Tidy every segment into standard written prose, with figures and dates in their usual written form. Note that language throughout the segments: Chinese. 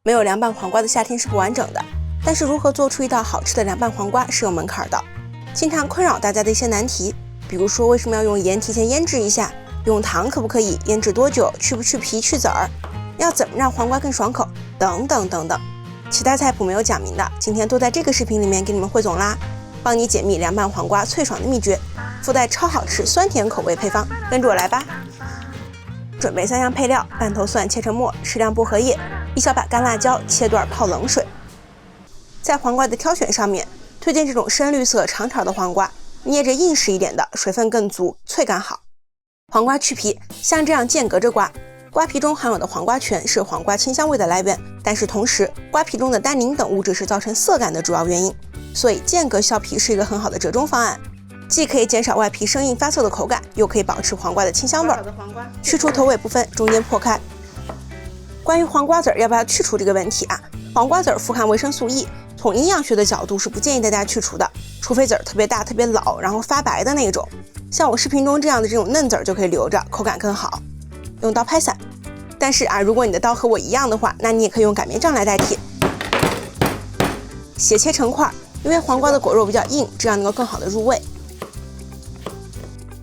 没有凉拌黄瓜的夏天是不完整的。但是如何做出一道好吃的凉拌黄瓜是有门槛的。经常困扰大家的一些难题，比如说为什么要用盐提前腌制一下，用糖可不可以，腌制多久，去不去皮去籽儿，要怎么让黄瓜更爽口，等等等等，其他菜谱没有讲明的，今天都在这个视频里面给你们汇总啦，帮你解密凉拌黄瓜脆爽的秘诀，附带超好吃酸甜口味配方，跟着我来吧。准备3样配料：半头蒜切成末，适量薄荷叶，1小把干辣椒切段泡冷水。在黄瓜的挑选上面，推荐这种深绿色长条的黄瓜，捏着硬实一点的，水分更足，脆感好。黄瓜去皮，像这样间隔着刮，瓜皮中含有的黄瓜醛是黄瓜清香味的来源，但是同时瓜皮中的单宁等物质是造成涩感的主要原因，所以间隔削皮是一个很好的折中方案，既可以减少外皮生硬发涩的口感，又可以保持黄瓜的清香味儿。去除头尾部分，中间破开。关于黄瓜籽要不要去除这个问题啊，黄瓜籽富含维生素 E， 从营养学的角度是不建议大家去除的，除非籽特别大特别老然后发白的那种，像我视频中这样的这种嫩籽就可以留着，口感更好，用刀拍散。但是如果你的刀和我一样的话，那你也可以用擀面杖来代替，斜切成块，因为黄瓜的果肉比较硬，这样能够更好的入味。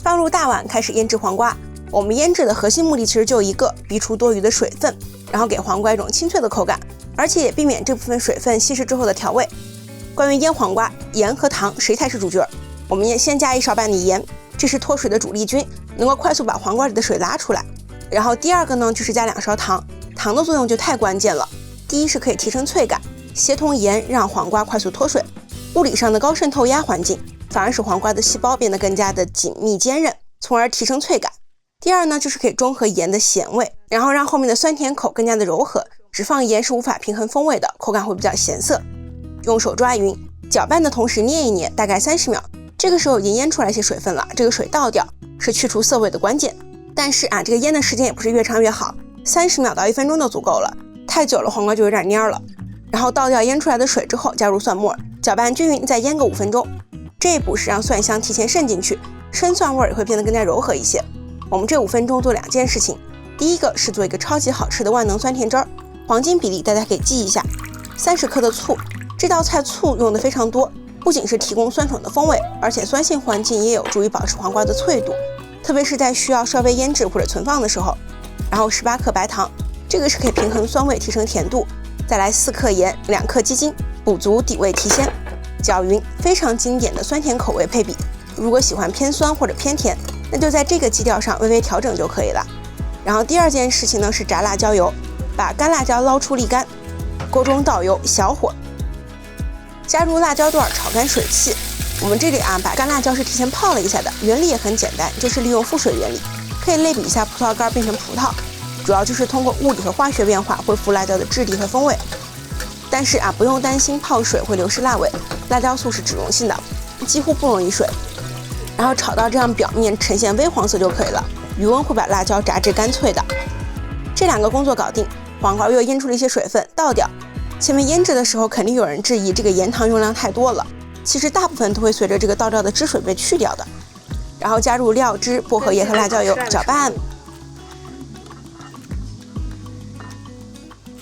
放入大碗开始腌制黄瓜，我们腌制的核心目的其实就一个，逼出多余的水分，然后给黄瓜一种清脆的口感，而且也避免这部分水分稀释之后的调味。关于腌黄瓜，盐和糖谁才是主角？我们先加1勺半的盐，这是脱水的主力军，能够快速把黄瓜里的水拉出来。然后第二个呢，就是加2勺糖，糖的作用就太关键了。第一是可以提升脆感，协同盐让黄瓜快速脱水，物理上的高渗透压环境反而使黄瓜的细胞变得更加的紧密坚韧，从而提升脆感。第二呢，就是可以中和盐的咸味，然后让后面的酸甜口更加的柔和，只放盐是无法平衡风味的，口感会比较咸涩。用手抓匀，搅拌的同时捏一捏，大概30秒，这个时候已经腌出来一些水分了，这个水倒掉是去除涩味的关键。但是这个腌的时间也不是越长越好，30秒到1分钟就足够了，太久了黄瓜就有点蔫了。然后倒掉腌出来的水之后，加入蒜末，搅拌均匀，再腌个5分钟。这一步是让蒜香提前渗进去，生蒜味也会变得更加柔和一些。我们这5分钟做2件事情，第一个是做一个超级好吃的万能酸甜汁儿，黄金比例大家可以记一下，30克的醋，这道菜醋用的非常多，不仅是提供酸爽的风味，而且酸性环境也有助于保持黄瓜的脆度，特别是在需要稍微腌制或者存放的时候。然后18克白糖，这个是可以平衡酸味提升甜度，再来4克盐，2克鸡精，补足底味提鲜，搅匀，非常经典的酸甜口味配比。如果喜欢偏酸或者偏甜，那就在这个基调上微微调整就可以了。然后第二件事情呢是炸辣椒油，把干辣椒捞出沥干，锅中倒油，小火加入辣椒段炒干水汽。我们这里把干辣椒是提前泡了一下的，原理也很简单，就是利用复水原理，可以类比一下葡萄干变成葡萄，主要就是通过物理和化学变化恢复辣椒的质地和风味。但是不用担心泡水会流失辣味，辣椒素是脂溶性的，几乎不容易水。然后炒到这样表面呈现微黄色就可以了，余温会把辣椒炸至干脆的。这2个工作搞定，黄瓜又腌出了一些水分，倒掉。前面腌制的时候肯定有人质疑这个盐糖用量太多了，其实大部分都会随着这个倒掉的汁水被去掉的。然后加入料汁、薄荷叶和辣椒油，搅拌。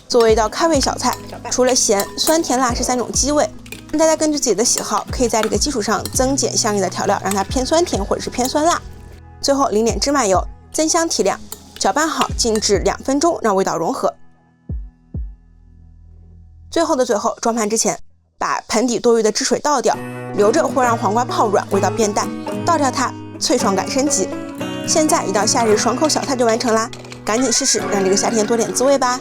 作为一道开胃小菜，除了咸、酸、甜、辣是3种基味，大家根据自己的喜好，可以在这个基础上增减相应的调料，让它偏酸甜或者是偏酸辣。最后淋点芝麻油，增香提亮，搅拌好静置2分钟，让味道融合。最后的最后，装盘之前把盆底多余的汁水倒掉，留着会让黄瓜泡软，味道变淡，倒掉它，脆爽感升级。现在一道夏日爽口小菜就完成啦，赶紧试试，让这个夏天多点滋味吧。